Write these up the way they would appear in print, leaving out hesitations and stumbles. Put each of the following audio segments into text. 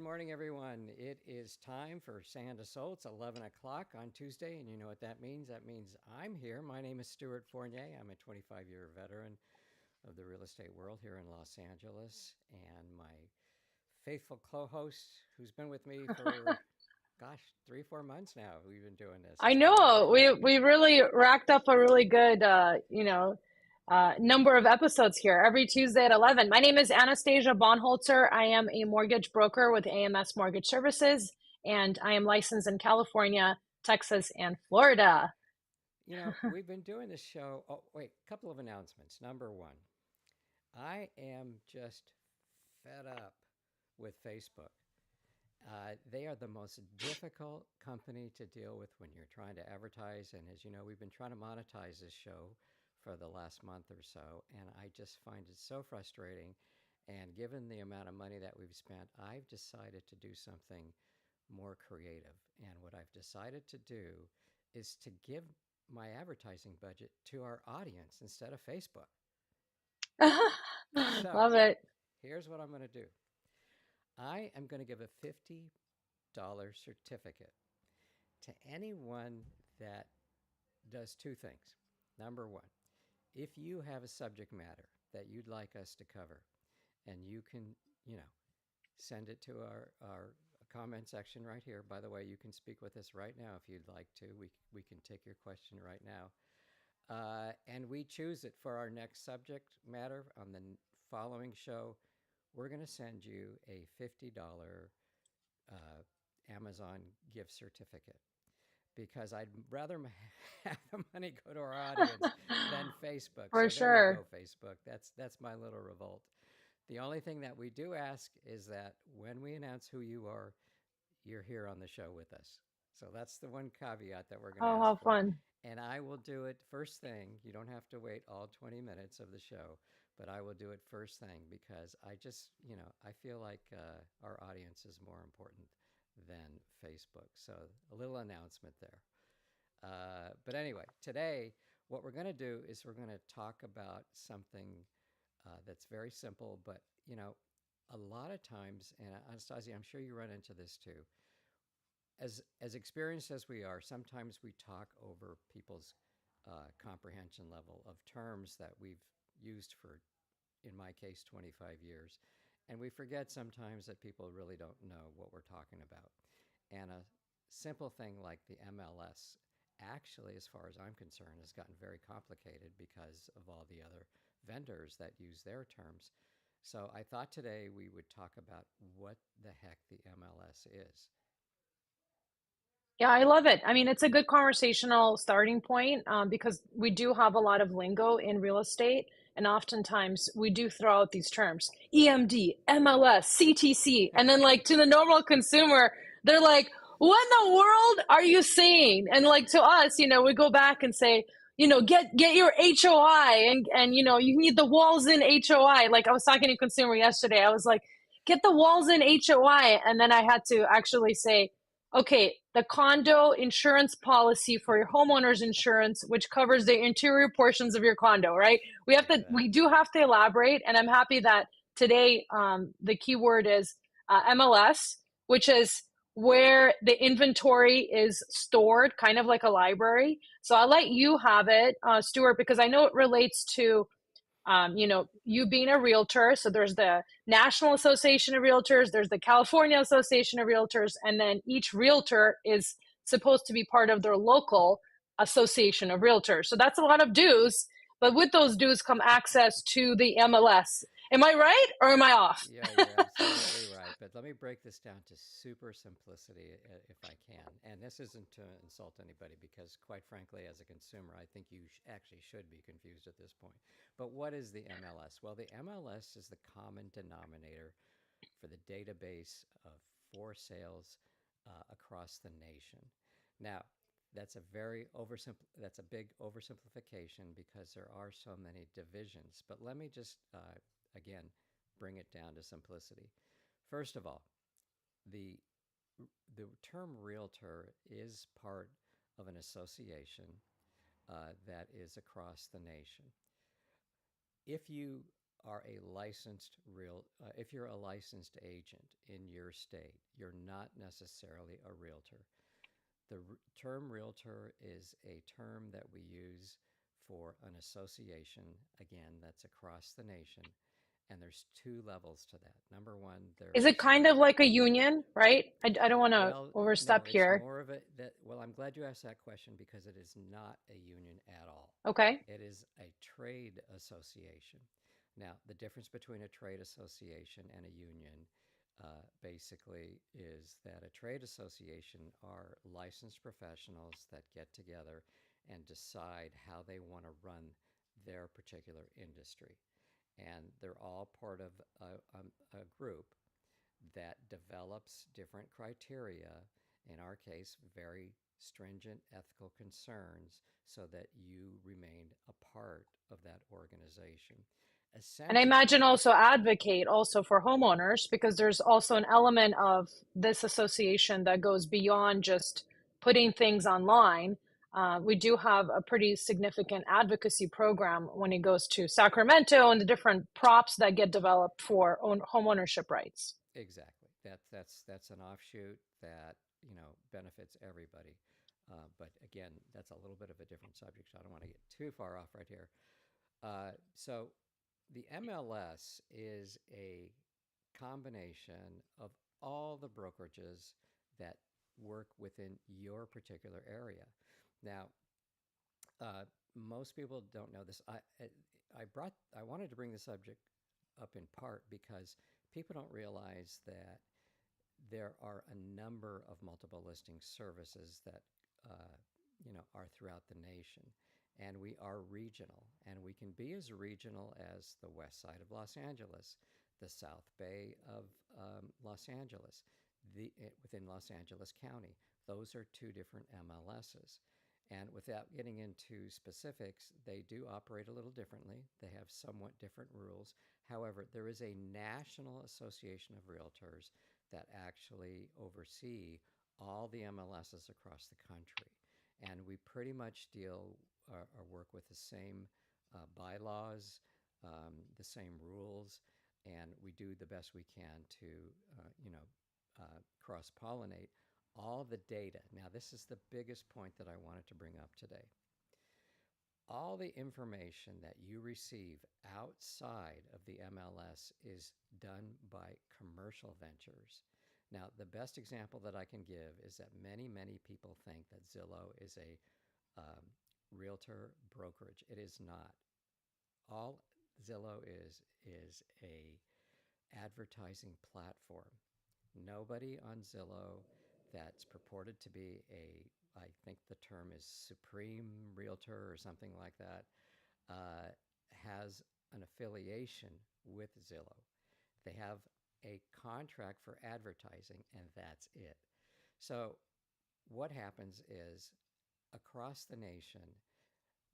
morning, everyone. It is time for Sand to Soul. It's 11 o'clock on Tuesday, and you know what that means. That means I'm here. My name is Stuart Fournier. I'm a 25-year veteran of the real estate world here in Los Angeles, and my faithful co-host, who's been with me for, gosh, 3, 4 months now. We've been doing this. I It's been know wonderful. we really racked up a really good number of episodes here every Tuesday at 11. My name is Anastasia Bonholzer. I am a mortgage broker with AMS Mortgage Services, and I am licensed in California, Texas, and Florida. We've been doing this show. Oh, wait, a couple of announcements. Number one, I am just fed up with Facebook. They are the most difficult company to deal with when you're trying to advertise. And as you know, we've been trying to monetize this show for the last month or so. And I just find it so frustrating. And given the amount of money that we've spent, I've decided to do something more creative. And what I've decided to do is to give my advertising budget to our audience instead of Facebook. So Love it. here's what I'm going to do. I am going to give a $50 certificate to anyone that does two things. Number one, if you have a subject matter that you'd like us to cover, and you can, you know, send it to our comment section right here. By the way, you can speak with us right now if you'd like to. We can take your question right now. And we choose it for our next subject matter on the following show. We're going to send you a $50 Amazon gift certificate because I'd rather have the money go to our audience than Facebook. For So there you sure. go, Facebook. That's my little revolt. The only thing that we do ask is that when we announce who you are, you're here on the show with us. So that's the one caveat that we're going to Oh, ask how for. fun. And I will do it first thing. You don't have to wait all 20 minutes of the show, but I will do it first thing because I just, I feel like our audience is more important than Facebook. So a little announcement there. But anyway, today, what we're going to do is we're going to talk about something that's very simple, but a lot of times, and Anastasia, I'm sure you run into this too. As experienced as we are, sometimes we talk over people's comprehension level of terms that we've used for, in my case, 25 years, and we forget sometimes that people really don't know what we're talking about. And a simple thing like the MLS, actually, as far as I'm concerned, has gotten very complicated because of all the other vendors that use their terms. So I thought today we would talk about what the heck the MLS is. Yeah, I love it. I mean, it's a good conversational starting point because we do have a lot of lingo in real estate, and oftentimes we do throw out these terms: EMD, MLS, CTC, and then like to the normal consumer, they're like, "What in the world are you saying?" And like to us, we go back and say, get your HOI, and you need the walls in HOI. Like I was talking to a consumer yesterday, I was like, "Get the walls in HOI," and then I had to actually say, okay, the condo insurance policy for your homeowner's insurance, which covers the interior portions of your condo, right? We Exactly. do have to elaborate, and I'm happy that today the keyword is MLS, which is where the inventory is stored, kind of like a library. So I'll let you have it, Stuart, because I know it relates to you being a realtor. So there's the National Association of Realtors, there's the California Association of Realtors, and then each realtor is supposed to be part of their local association of realtors. So that's a lot of dues, but with those dues come access to the MLS. Am I right or am I off? Yeah, you're absolutely right. But let me break this down to super simplicity if I can. And this isn't to insult anybody because, quite frankly, as a consumer, I think you actually should be confused at this point. But what is the MLS? Well, the MLS is the common denominator for the database of for sales across the nation. Now, that's a big oversimplification because there are so many divisions. But let me just again bring it down to simplicity. First of all, the the term realtor is part of an association that is across the nation. If you are a licensed if you're a licensed agent in your state, you're not necessarily a realtor. The term realtor is a term that we use for an association, again, that's across the nation. And there's two levels to that. Number one, Is it there's kind of like a union, right? I don't want to well, no, overstep it's here. more of a that. Well, I'm glad you asked that question because it is not a union at all. Okay. It is a trade association. Now, the difference between a trade association and a union basically is that a trade association are licensed professionals that get together and decide how they want to run their particular industry. And they're all part of a group that develops different criteria, in our case, very stringent ethical concerns, so that you remain a part of that organization. And I Essentially, imagine also advocate also for homeowners because there's also an element of this association that goes beyond just putting things online. We do have a pretty significant advocacy program when it goes to Sacramento and the different props that get developed for home ownership rights. exactly. That's an offshoot that benefits everybody. But again, that's a little bit of a different subject, so I don't want to get too far off right here. So the MLS is a combination of all the brokerages that work within your particular area. Now, most people don't know this. I wanted to bring the subject up in part because people don't realize that there are a number of multiple listing services that uh, are throughout the nation, and we are regional, and we can be as regional as the west side of Los Angeles, the South Bay of Los Angeles, within Los Angeles County. Those are two different MLSs. And without getting into specifics, they do operate a little differently. They have somewhat different rules. However, there is a National Association of Realtors that actually oversee all the MLSs across the country. And we pretty much deal or work with the same bylaws, the same rules, and we do the best we can to, cross pollinate all the data. Now, this is the biggest point that I wanted to bring up today. All the information that you receive outside of the MLS is done by commercial ventures. Now, the best example that I can give is that many people think that Zillow is a realtor brokerage. It is not. All Zillow is a advertising platform. Nobody on Zillow that's purported to be I think the term is supreme realtor or something like that, uh, has an affiliation with Zillow. They have a contract for advertising, and that's it. So, what happens is across the nation,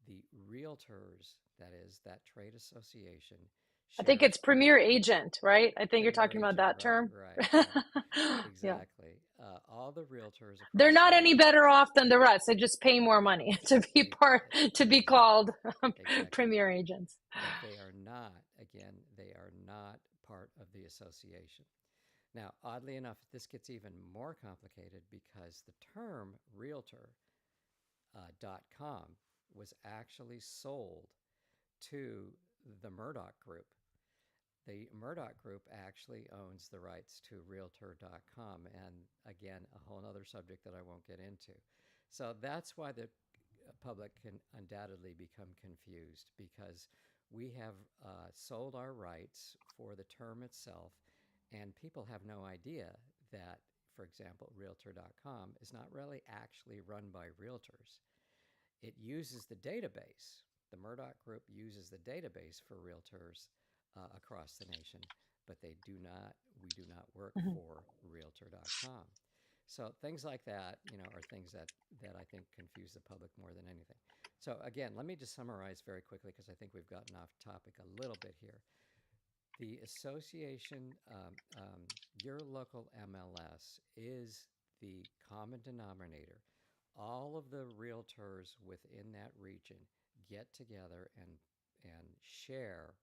the realtors, that is, that trade association, I think share it's premier agent, right? I think you're premier talking about agent. that Right, term. right, right. Yeah. Exactly. All the realtors They're across the not any nation. better off than the rest. They just pay more money to be to be Exactly. called Exactly. premier agents. But they are not, again, they are not part of the association. Now, oddly enough, this gets even more complicated because the term realtor.com was actually sold to the Murdoch Group. The Murdoch Group actually owns the rights to Realtor.com, and again, a whole other subject that I won't get into. So that's why the public can undoubtedly become confused because we have sold our rights for the term itself, and people have no idea that, for example, Realtor.com is not really actually run by realtors. It uses the database. The Murdoch Group uses the database for realtors across the nation, but we do not work Mhm. for Realtor.com. So things like that, are things that I think confuse the public more than anything. So again, let me just summarize very quickly because I think we've gotten off topic a little bit here. The association, your local MLS, is the common denominator. All of the realtors within that region get together and share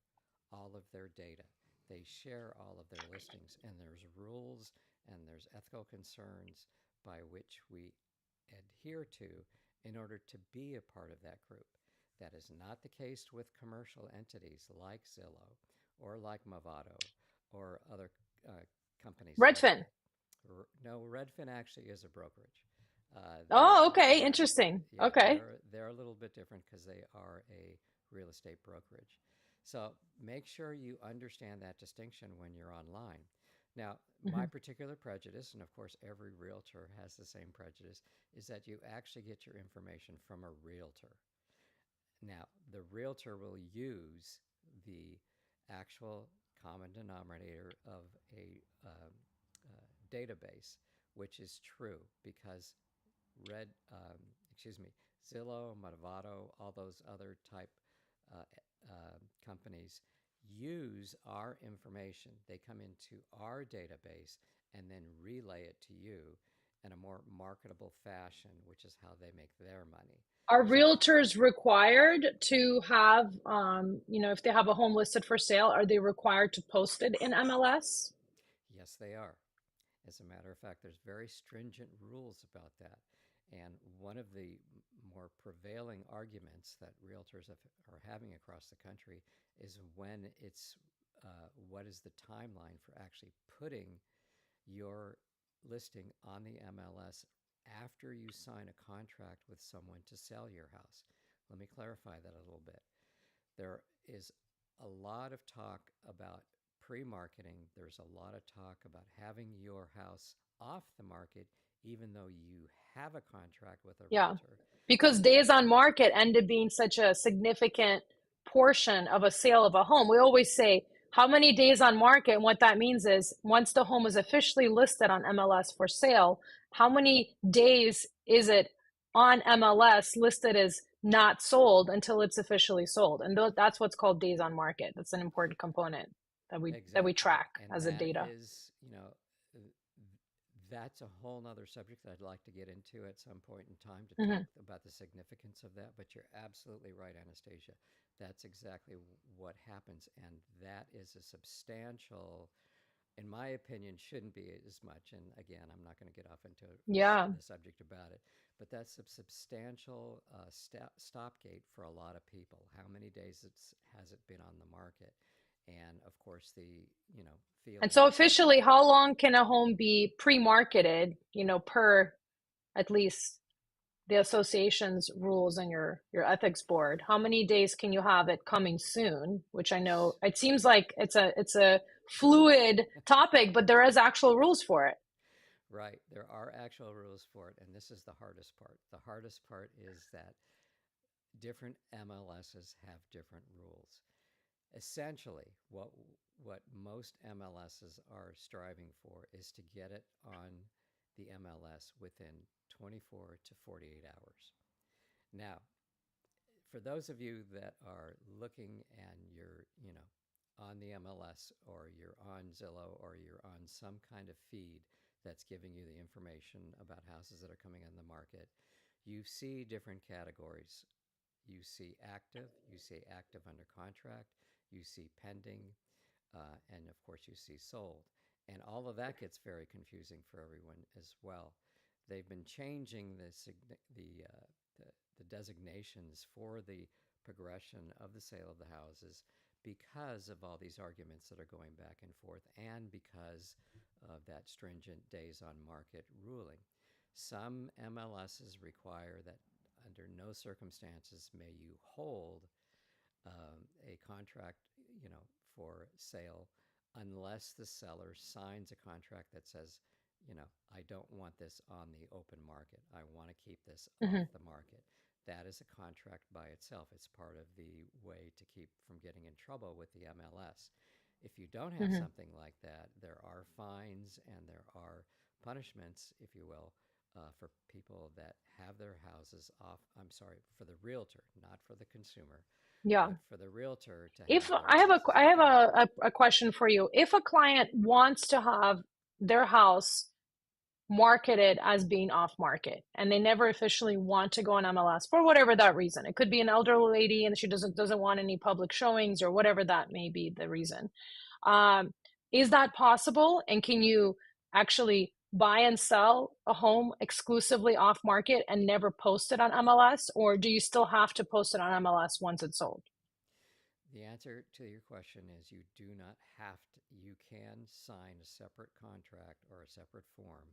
all of their data. They share all of their listings, and there's rules and there's ethical concerns by which we adhere to in order to be a part of that group. That is not the case with commercial entities like Zillow or like Movado or other companies like Redfin. that. No, Redfin actually is a brokerage. Oh, okay. Yeah, Interesting. yeah, Okay. they're a little bit different because they are a real estate brokerage. So make sure you understand that distinction when you're online. Now, my Hmm. particular prejudice, and of course every realtor has the same prejudice, is that you actually get your information from a realtor. Now, the realtor will use the actual common denominator of a database, which is true because Red, excuse me, Zillow, Movado, all those other type uh, companies use our information. They come into our database and then relay it to you in a more marketable fashion, which is how they make their money. Are So, realtors required to have, if they have a home listed for sale, are they required to post it in MLS? yes, they are. As a matter of fact, there's very stringent rules about that. And one of the more prevailing arguments that realtors are having across the country is when it's what is the timeline for actually putting your listing on the MLS after you sign a contract with someone to sell your house. Let me clarify that a little bit. There is a lot of talk about pre marketing. There's a lot of talk about having your house off the market, even though you have a contract with a Yeah. realtor. Because And days on market end up being such a significant portion of a sale of a home. We always say, how many days on market? And what that means is once the home is officially listed on MLS for sale, how many days is it on MLS listed as not sold until it's officially sold? And that's what's called days on market. That's an important component that we exactly. track And as a that data. is, that's a whole nother subject that I'd like to get into at some point in time to talk Hmm. about the significance of that. But you're absolutely right, Anastasia. That's exactly what happens. And that is a substantial, in my opinion, shouldn't be as much. And again, I'm not going to get off into Yeah. the subject about it, but that's a substantial stopgate for a lot of people. How many days has it been on the market? And of course, the And feeling so that officially, how long can a home be pre-marketed, per at least the association's rules and your ethics board? How many days can you have it coming soon? Which I know it seems like it's a fluid topic, but there is actual rules for it. right, there are actual rules for it, and this is the hardest part. The hardest part is that different MLSs have different rules. Essentially, what most MLSs are striving for is to get it on the MLS within 24 to 48 hours. Now, for those of you that are looking and you're, on the MLS or you're on Zillow or you're on some kind of feed that's giving you the information about houses that are coming on the market, you see different categories. You see active under contract, you see pending, and of course you see sold. And all of that gets very confusing for everyone as well. They've been changing the designations for the progression of the sale of the houses because of all these arguments that are going back and forth and because of that stringent days on market ruling. Some MLSs require that under no circumstances may you hold a contract, for sale unless the seller signs a contract that says, I don't want this on the open market. I want to keep this off Hmm. the market. That is a contract by itself. It's part of the way to keep from getting in trouble with the MLS. If you don't have Hmm. something like that, there are fines and there are punishments, if you will, for people that have their houses off. I'm sorry, for the realtor, not for the consumer, Yeah. but for the realtor to have If their I have a houses I off have the market. a question for you. If a client wants to have their house marketed as being off market, and they never officially want to go on MLS for whatever that reason. It could be an elderly lady and she doesn't want any public showings, or whatever that may be the reason. Um, is that possible? And can you actually buy and sell a home exclusively off market and never post it on MLS, or do you still have to post it on MLS once it's sold? The answer to your question is you do not have to. You can sign a separate contract or a separate form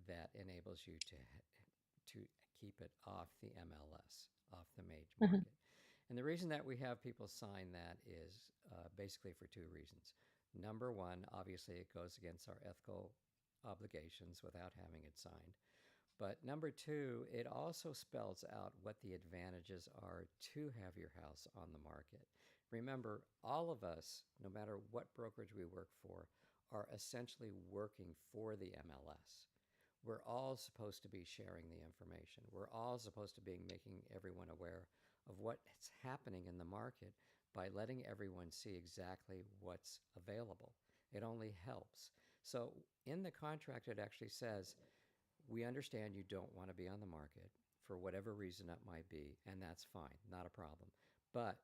that enables you to keep it off the MLS, off the major Mhm. market. And the reason that we have people sign that is basically for two reasons. Number one, obviously, it goes against our ethical obligations without having it signed. But number two, it also spells out what the advantages are to have your house on the market. Remember, all of us, no matter what brokerage we work for, are essentially working for the MLS. We're all supposed to be sharing the information. We're all supposed to be making everyone aware of what's happening in the market by letting everyone see exactly what's available. It only helps. So in the contract, it actually says, we understand you don't want to be on the market for whatever reason that might be, and that's fine, not a problem. But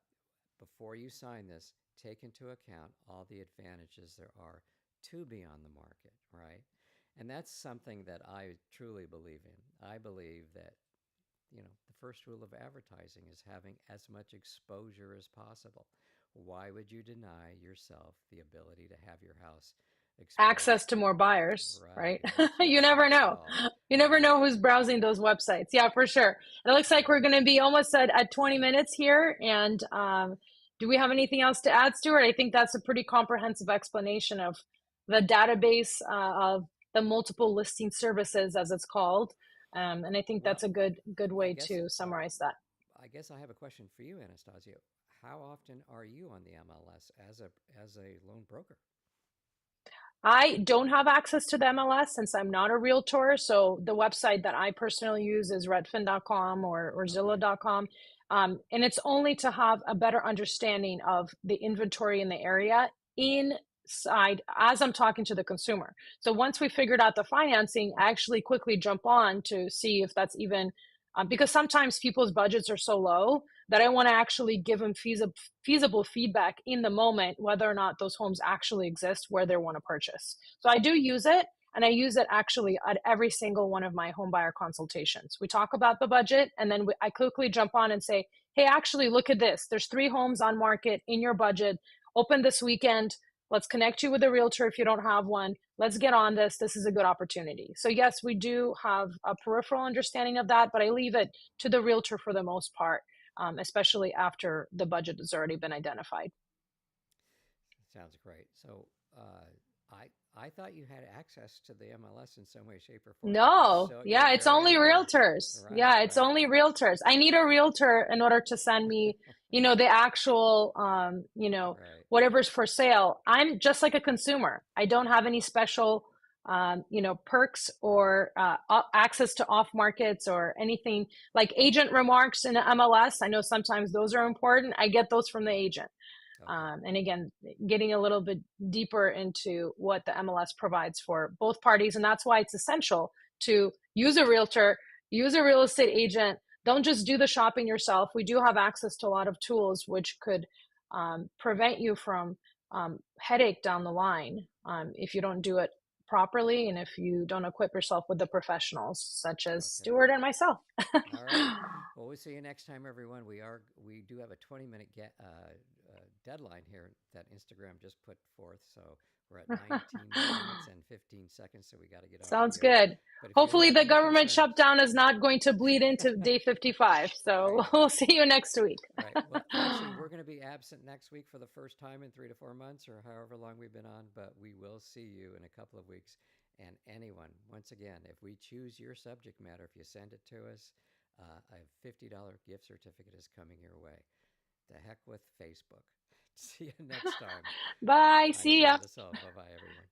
before you sign this, take into account all the advantages there are to be on the market, right? And that's something that I truly believe in. I believe that, the first rule of advertising is having as much exposure as possible. Why would you deny yourself the ability to have your house exposed? Access to more buyers, Right. right? That's what You it's never know. called. You never Right. know who's browsing those websites. Yeah, for sure. It looks like we're Right. going to be almost at 20 minutes here. And do we have anything else to add, Stuart? I think that's a pretty comprehensive explanation of the database of the multiple listing services, as it's called. And I think Well, that's a good I way guess to summarize that. I guess I have a question for you, Anastasia. How often are you on the MLS as a loan broker? I don't have access to the MLS since I'm not a realtor. So the website that I personally use is redfin.com or Okay. zillow.com. And it's only to have a better understanding of the inventory in the area inside as I'm talking to the consumer. So once we figured out the financing, I actually quickly jump on to see if that's even because sometimes people's budgets are so low that I want to actually give them feasible feedback in the moment, whether or not those homes actually exist where they want to purchase. So I do use it, and I use it actually at every single one of my home buyer consultations. We talk about the budget, and then I quickly jump on and say, hey, actually, look at this. There's 3 homes on market in your budget. Open this weekend. Let's connect you with a realtor if you don't have one. Let's get on this. This is a good opportunity. So, yes, we do have a peripheral understanding of that, but I leave it to the realtor for the most part, especially after the budget has already been identified. Sounds great. So, I thought you had access to the MLS in some way, shape, or form because No, you're yeah, it's very only involved. realtors. Right. Yeah, it's Right. only realtors. I need a realtor in order to send me, the actual, Right. whatever's for sale. I'm just like a consumer. I don't have any special, perks Right. or access to off markets or anything like agent remarks in the MLS. I know sometimes those are important. I get those from the agent. Okay. And again, getting a little bit deeper into what the MLS provides for both parties. And that's why it's essential to use a realtor, use a real estate agent. Don't just do the shopping yourself. We do have access to a lot of tools which could prevent you from headache down the line if you don't do it properly and if you don't equip yourself with the professionals such as Okay. Stuart and myself. All right. Well, we'll see you next time, everyone. We do have a 20-minute deadline here that Instagram just put forth, so we're at 19 minutes and 15 seconds, so we got to get off Sounds the air. good. But if you Hopefully, have the any government concerns, shutdown is not going to bleed into day 55. So right, we'll see you next week. right. Well, actually, we're going to be absent next week for the first time in 3 to 4 months, or however long we've been on. But we will see you in a couple of weeks. And anyone, once again, if we choose your subject matter, if you send it to us, a $50 gift certificate is coming your way. The heck with Facebook. See you next time. Bye. I'm See ya. Sam DeSalle. Bye bye, everyone.